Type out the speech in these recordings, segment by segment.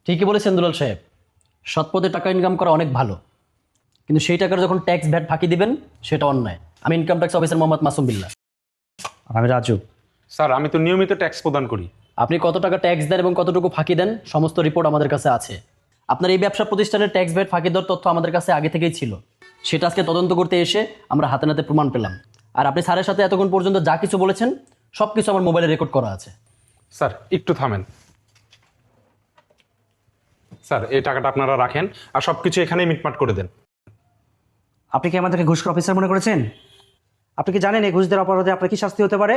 ঠিকই বলেছেন দুলাল সাহেব, সৎ পথে টাকা ইনকাম করা অনেক ভালো, কিন্তু সেই টাকার যখন ট্যাক্স ভ্যাট ফাঁকি দিবেন সেটা অন্যায়। আমি income tax officer Mohammad Masum Billah. আমি রাজু। স্যার আমি তো নিয়মিত ট্যাক্স প্রদান করি। আপনি কত টাকা ট্যাক্স দেন এবং কতটুকু ফাঁকি দেন সমস্ত রিপোর্ট আমাদের কাছে আছে। আপনার এই ব্যবসা প্রতিষ্ঠানের ট্যাক্স ভ্যাট ফাঁকি দেওয়ার তথ্য আমাদের কাছে আগে থেকেই ছিল, সেটা আজকে তদন্ত করতে এসে আমরা হাতে নাতে প্রমাণ পেলাম। আর আপনি স্যারের সাথে এতক্ষণ পর্যন্ত যা কিছু বলেছেন সব কিছু আমার মোবাইলে রেকর্ড করা আছে। স্যার একটু থামেন। স্যার এই টাকাটা আপনারা রাখেন আর সব কিছু এখানেই মিটমাট করে দেন। আপনি কি আমাদেরকে ঘুষখোর অফিসার মনে করেছেন? আপনি কি জানেন এই ঘুষ দেওয়ার অপরাধে আপনার কি শাস্তি হতে পারে?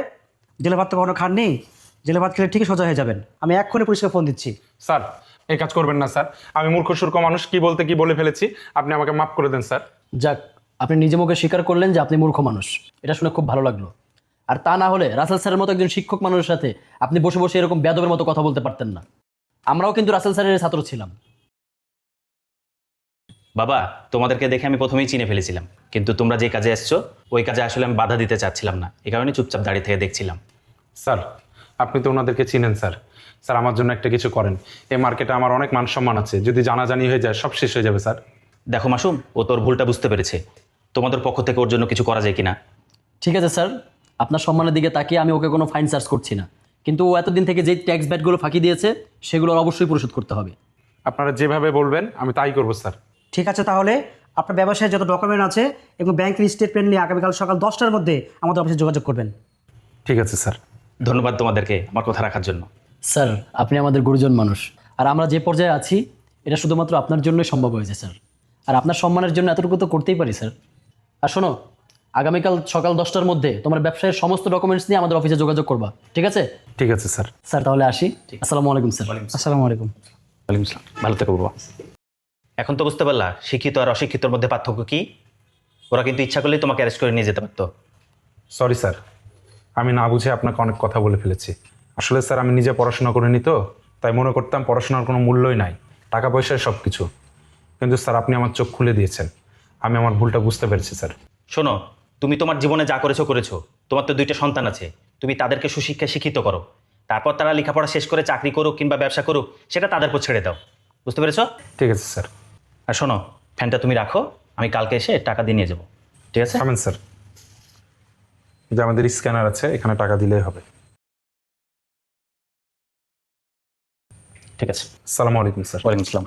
জেলে ভাত তো কখনো খাননি, জেলে ভাত খেলে ঠিকই সোজা হয়ে যাবেন। আমি এক্ষুনি পুলিশকে ফোন দিচ্ছি। স্যার এই কাজ করবেন না স্যার, আমি মূর্খ সূর্খ মানুষ, কি বলতে কি বলে ফেলেছি, আপনি আমাকে মাফ করে দেন স্যার। যাক, আপনি নিজে মুখে স্বীকার করলেন যে আপনি মূর্খ মানুষ, এটা শুনে খুব ভালো লাগলো। আর তা না হলে রাসেল স্যারের মতো একজন শিক্ষক মানুষের সাথে আপনি বসে বসে এরকম বেয়াদবের মতো কথা বলতে পারতেন না। আমরাও কিন্তু রাসেল স্যারের ছাত্র ছিলাম। বাবা, তোমাদেরকে দেখে আমি প্রথমেই চিনে ফেলেছিলাম, কিন্তু তোমরা যে কাজে এসছো ওই কাজে আসলে আমি বাধা দিতে চাচ্ছিলাম না, এই কারণে চুপচাপ দাঁড়িয়ে থেকে দেখছিলাম। স্যার আপনি তো ওনাদেরকে চিনেন স্যার, স্যার আমার জন্য একটা কিছু করেন। এই মার্কেটে আমার অনেক মান সম্মান আছে, যদি জানাজানি হয়ে যায় সব শেষ হয়ে যাবে স্যার। দেখো মাসুম, ও তোর ভুলটা বুঝতে পেরেছে, তোমাদের পক্ষ থেকে ওর জন্য কিছু করা যায় কিনা। ঠিক আছে স্যার, আপনার সম্মানের দিকে তাকিয়ে আমি ওকে কোনো ফাইন চার্জ করছি না, কিন্তু ও এতদিন থেকে যে ট্যাক্স ব্যাটগুলো ফাঁকি দিয়েছে সেগুলো অবশ্যই পরিশোধ করতে হবে। আপনারা যেভাবে বলবেন আমি তাই করবো স্যার। ঠিক আছে, তাহলে আপনার ব্যবসায় যত ডকুমেন্ট আছে এবং ব্যাংকের স্টেটমেন্ট নিয়ে আগামীকাল সকাল 10টার মধ্যে আমাদের অফিসে যোগাযোগ করবেন। ঠিক আছে স্যার। ধন্যবাদ তোমাদেরকে আমার কথা রাখার জন্য। স্যার আপনি আমাদের গুরুজন মানুষ, আর আমরা যে পর্যায়ে আছি এটা শুধুমাত্র আপনার জন্যই সম্ভব হয়েছে স্যার। আর আপনার সম্মানের জন্য এতটুকু তো করতেই পারি স্যার। আর শোনো, আগামীকাল সকাল 10টার মধ্যে তোমার ব্যবসায়ের সমস্ত ডকুমেন্টস নিয়ে আমাদের অফিসে যোগাযোগ করবা, ঠিক আছে? ঠিক আছে স্যার। স্যার তাহলে আসি। আসসালামু আলাইকুম স্যার। আসসালামু আলাইকুম। ওয়ালাইকুম আসসালাম। ভালো থেকো বাবা। এখন তো বুঝতে পারলা শিক্ষিত আর অশিক্ষিতর মধ্যে পার্থক্য কি? ওরা কিন্তু ইচ্ছা করলেই তোমাকে অ্যারেস্ট করে নিয়ে যেতে পারতো। সরি স্যার, আমি না বুঝে আপনাকে অনেক কথা বলে ফেলেছি। আসলে স্যার আমি নিজে পড়াশোনা করিনি তো, তাই মনে করতাম পড়াশোনার কোনো মূল্যই নাই, টাকা পয়সায় সব কিছু। কিন্তু স্যার আপনি আমার চোখ খুলে দিয়েছেন, আমি আমার ভুলটা বুঝতে পেরেছি স্যার। শোনো, তুমি তোমার জীবনে যা করেছো করেছো, তোমার তো 2টা সন্তান আছে, তুমি তাদেরকে সুশিক্ষায় শিক্ষিত করো, তারপর তারা লেখাপড়া শেষ করে চাকরি করুক কিংবা ব্যবসা করুক সেটা তাদের উপর ছেড়ে দাও। বুঝতে পেরেছো? ঠিক আছে স্যার। আর শোনো, ফ্যানটা তুমি রাখো, আমি কালকে এসে টাকা দিয়ে নিয়ে যাবো, ঠিক আছে? থামেন স্যার, যে আমাদের স্ক্যানার আছে এখানে টাকা দিলেই হবে। ঠিক আছে। আসসালামু আলাইকুম স্যার। ওয়ালাইকুম আসসালাম।